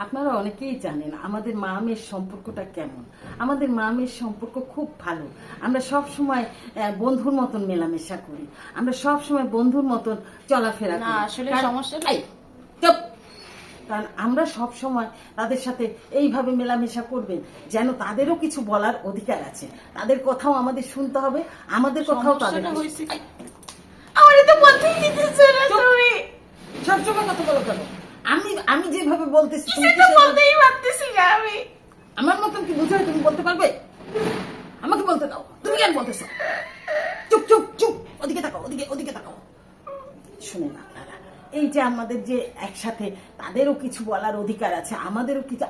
আপনারা অনেকেই জানেন আমাদের মা মেয়ের সম্পর্কটা কেমন। আমাদের মা মেয়ের সম্পর্ক খুব ভালো। আমরা সব সময় বন্ধুর মতন মেলামেশা করি, আমরা সব সময় বন্ধুর মতন চলাফেরা করি। আসলে সমস্যা চুপ। কারণ আমরা সব সময় তাদের সাথে এইভাবে মেলামেশা করবেন যেন তাদেরও কিছু বলার অধিকার আছে, তাদের কথাও আমাদের শুনতে হবে, আমাদের কথাও তাদের। আমার তো বলতেই দিতেছো না তুমি। সবসময় কথা বলো কেন? আমি যেভাবে বলতেছি তুমি সেটা বলতেই পারতেছি না আমি। আমার মতন কি বুঝে তুমি বলতে পারবে? আমাকে বলতে দাও, তুমি কেন বলতেছো? চুপ চুপ চুপ, ওদিকে তাকাও, ওদিকে তাকাও। শুনে না আপনারা, এই যে আমাদের যে একসাথে তাদেরও কিছু বলার অধিকার আছে,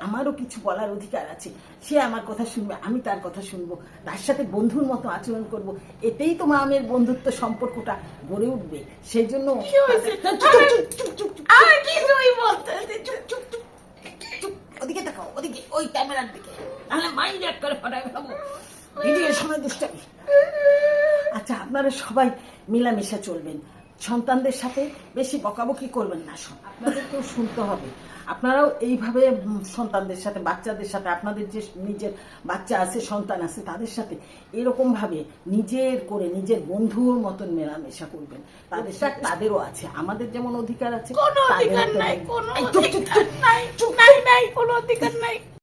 আমারও কিছু বলার অধিকার আছে। সে আমার কথা শুনবে, আমি তার কথা শুনবো, তার সাথে বন্ধুর মতো আচরণ করব। এতেই তো মা মেয়ের বন্ধুত্ব সম্পর্কটা গড়ে উঠবে। সেই জন্য ওদিকে তাকাও, ওদিকে, ওই ক্যামেরার দিকে, তাহলে মাইন্ড এক করে ফটায় ফেলাবো ভিডিওর সময় দুষ্টামি। আচ্ছা, আপনারা সবাই মিলামেশা চলবেন, সন্তানদের সাথে বেশি বকাবকি করবেন না। আপনাদেরকেও শুনতে হবে। আপনারাও এইভাবে সন্তানদের সাথে, বাচ্চাদের সাথে, আপনাদের যে নিজের বাচ্চা আছে, সন্তান আছে, তাদের সাথে এরকম ভাবে নিজের বন্ধুর মতন মেলামেশা করবেন। তাদের সাথে তাদেরও আছে, আমাদের যেমন অধিকার আছে, কোনো অধিকার নাই, কোনো অধিকার নাই, কোনো অধিকার নাই।